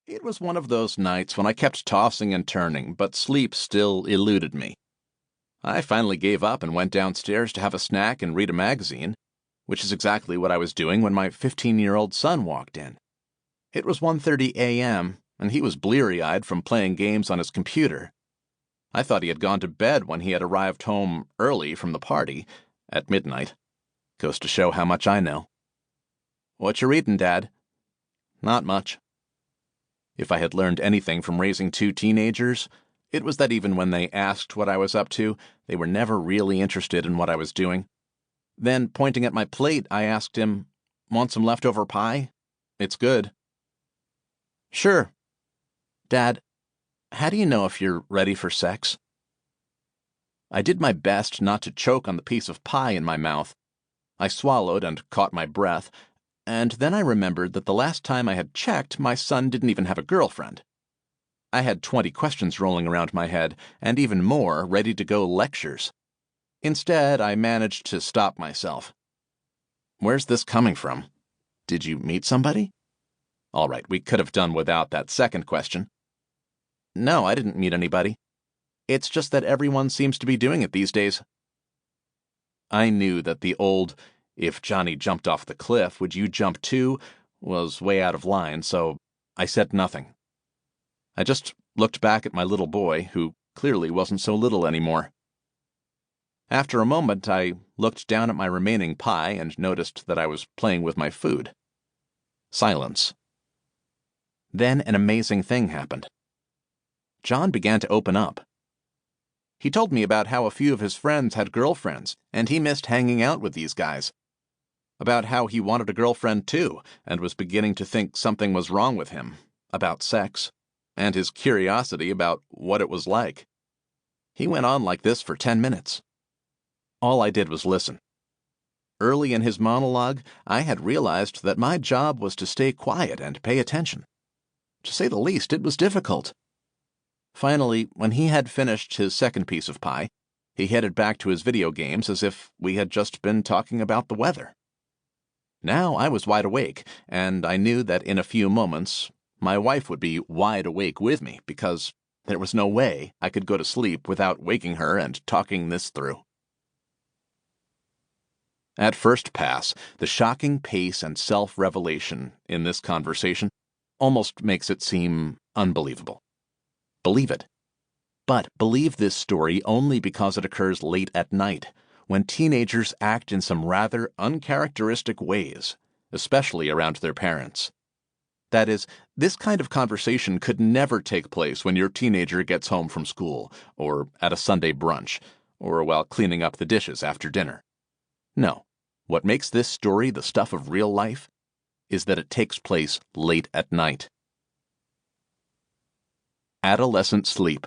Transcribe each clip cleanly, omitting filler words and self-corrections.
It was one of those nights when I kept tossing and turning, but sleep still eluded me. I finally gave up and went downstairs to have a snack and read a magazine, which is exactly what I was doing when my 15-year-old son walked in. It was 1:30 a.m., and he was bleary-eyed from playing games on his computer. I thought he had gone to bed when he had arrived home early from the party, at midnight. Goes to show how much I know. "What you reading, Dad?" "Not much." If I had learned anything from raising two teenagers, it was that even when they asked what I was up to, they were never really interested in what I was doing. Then, pointing at my plate, I asked him, "Want some leftover pie? It's good." "Sure." "Dad, how do you know if you're ready for sex?" I did my best not to choke on the piece of pie in my mouth. I swallowed and caught my breath, and then I remembered that the last time I had checked, my son didn't even have a girlfriend. I had 20 questions rolling around my head, and even more ready to go lectures. Instead, I managed to stop myself. "Where's this coming from? Did you meet somebody?" All right, we could have done without that second question. "No, I didn't meet anybody. It's just that everyone seems to be doing it these days." I knew that the old, "if Johnny jumped off the cliff, would you jump too?" was way out of line, so I said nothing. I just looked back at my little boy, who clearly wasn't so little anymore. After a moment, I looked down at my remaining pie and noticed that I was playing with my food. Silence. Then an amazing thing happened. John began to open up. He told me about how a few of his friends had girlfriends, and he missed hanging out with these guys. About how he wanted a girlfriend too, and was beginning to think something was wrong with him, about sex, and his curiosity about what it was like. He went on like this for 10 minutes. All I did was listen. Early in his monologue, I had realized that my job was to stay quiet and pay attention. To say the least, it was difficult. Finally, when he had finished his second piece of pie, he headed back to his video games as if we had just been talking about the weather. Now I was wide awake, and I knew that in a few moments my wife would be wide awake with me because there was no way I could go to sleep without waking her and talking this through. At first pass, the shocking pace and self-revelation in this conversation almost makes it seem unbelievable. Believe it. But believe this story only because it occurs late at night, when teenagers act in some rather uncharacteristic ways, especially around their parents. That is, this kind of conversation could never take place when your teenager gets home from school, or at a Sunday brunch, or while cleaning up the dishes after dinner. No, what makes this story the stuff of real life is that it takes place late at night. Adolescent sleep.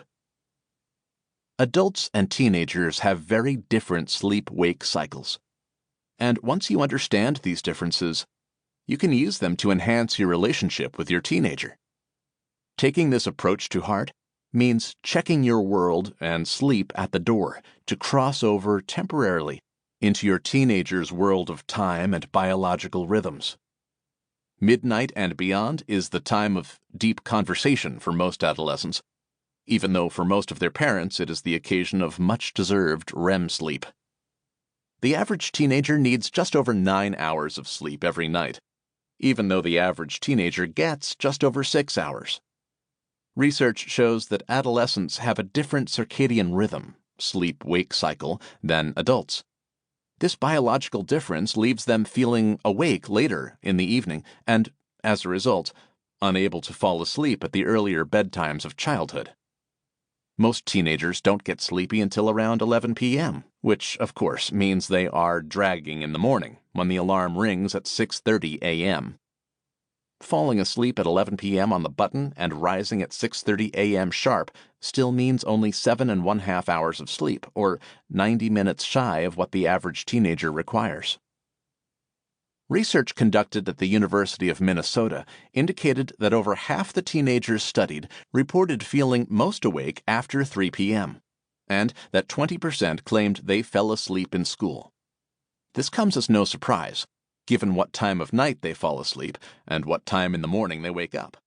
Adults and teenagers have very different sleep-wake cycles. And once you understand these differences, you can use them to enhance your relationship with your teenager. Taking this approach to heart means checking your world and sleep at the door to cross over temporarily into your teenager's world of time and biological rhythms. Midnight and beyond is the time of deep conversation for most adolescents, even though for most of their parents it is the occasion of much-deserved REM sleep. The average teenager needs just over 9 hours of sleep every night, even though the average teenager gets just over 6 hours. Research shows that adolescents have a different circadian rhythm, sleep-wake cycle, than adults. This biological difference leaves them feeling awake later in the evening and, as a result, unable to fall asleep at the earlier bedtimes of childhood. Most teenagers don't get sleepy until around 11 p.m., which, of course, means they are dragging in the morning when the alarm rings at 6:30 a.m. Falling asleep at 11 p.m. on the button and rising at 6:30 a.m. sharp still means only 7.5 hours of sleep, or 90 minutes shy of what the average teenager requires. Research conducted at the University of Minnesota indicated that over half the teenagers studied reported feeling most awake after 3 p.m., and that 20% claimed they fell asleep in school. This comes as no surprise, given what time of night they fall asleep and what time in the morning they wake up.